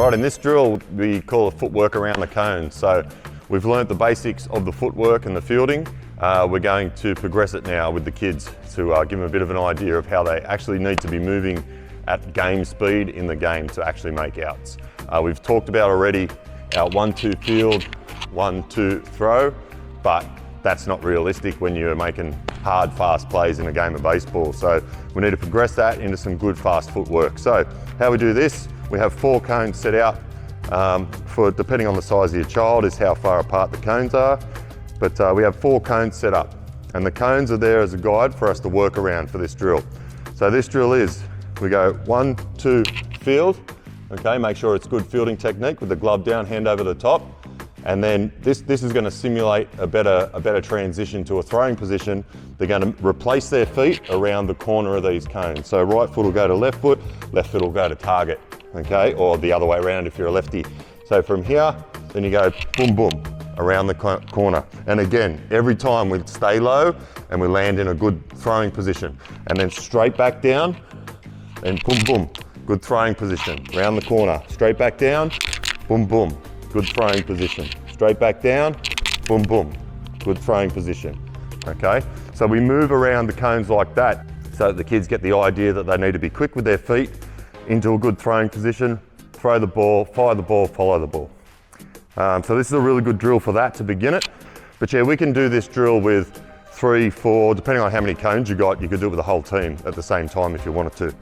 All right, in this drill, we call it footwork around the cone. So we've learnt the basics of the footwork and the fielding. We're going to progress it now with the kids to give them a bit of an idea of how they actually need to be moving at game speed in the game to actually make outs. We've talked about already our 1-2 field, 1-2 throw, but that's not realistic when you're making hard, fast plays in a game of baseball. So we need to progress that into some good, fast footwork. So how we do this, we have 4 cones set out for, depending on the size of your child, is how far apart the cones are. But we have 4 cones set up, and the cones are there as a guide for us to work around for this drill. So this drill is, we go 1-2 field, okay, make sure it's good fielding technique with the glove down, hand over the top. And then this is going to simulate a better transition to a throwing position. They're going to replace their feet around the corner of these cones. So right foot will go to left foot will go to target, okay? Or the other way around if you're a lefty. So from here, then you go boom, boom, around the corner. And again, every time we stay low and we land in a good throwing position. And then straight back down and boom, boom, good throwing position. Around the corner, straight back down, boom, boom. Good throwing position. Straight back down, boom, boom. Good throwing position, okay? So we move around the cones like that so that the kids get the idea that they need to be quick with their feet into a good throwing position, throw the ball, fire the ball, follow the ball. So this is a really good drill for that to begin it. But yeah, we can do this drill with 3, 4, depending on how many cones you got, you could do it with the whole team at the same time if you wanted to.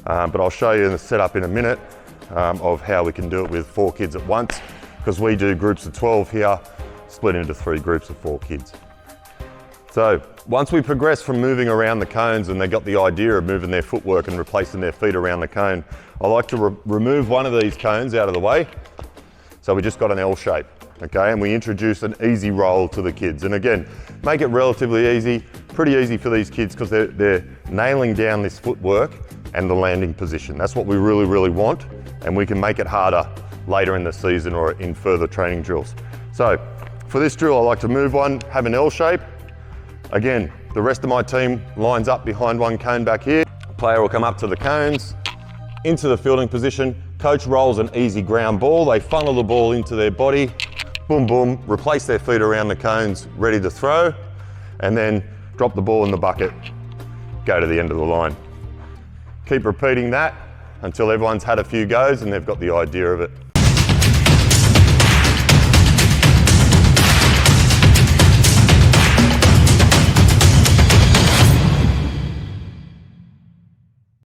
But I'll show you the setup in a minute of how we can do it with 4 kids at once, because we do groups of 12 here, split into 3 groups of 4 kids. So once we progress from moving around the cones and they got the idea of moving their footwork and replacing their feet around the cone, I like to remove one of these cones out of the way. So we just got an L shape, okay? And we introduce an easy roll to the kids. And again, make it relatively easy, pretty easy for these kids because they're nailing down this footwork and the landing position. That's what we really, really want. And we can make it harder later in the season or in further training drills. So for this drill, I like to move one, have an L shape. Again, the rest of my team lines up behind one cone back here. Player will come up to the cones, into the fielding position. Coach rolls an easy ground ball. They funnel the ball into their body, boom, boom, replace their feet around the cones, ready to throw, and then drop the ball in the bucket, go to the end of the line. Keep repeating that until everyone's had a few goes and they've got the idea of it.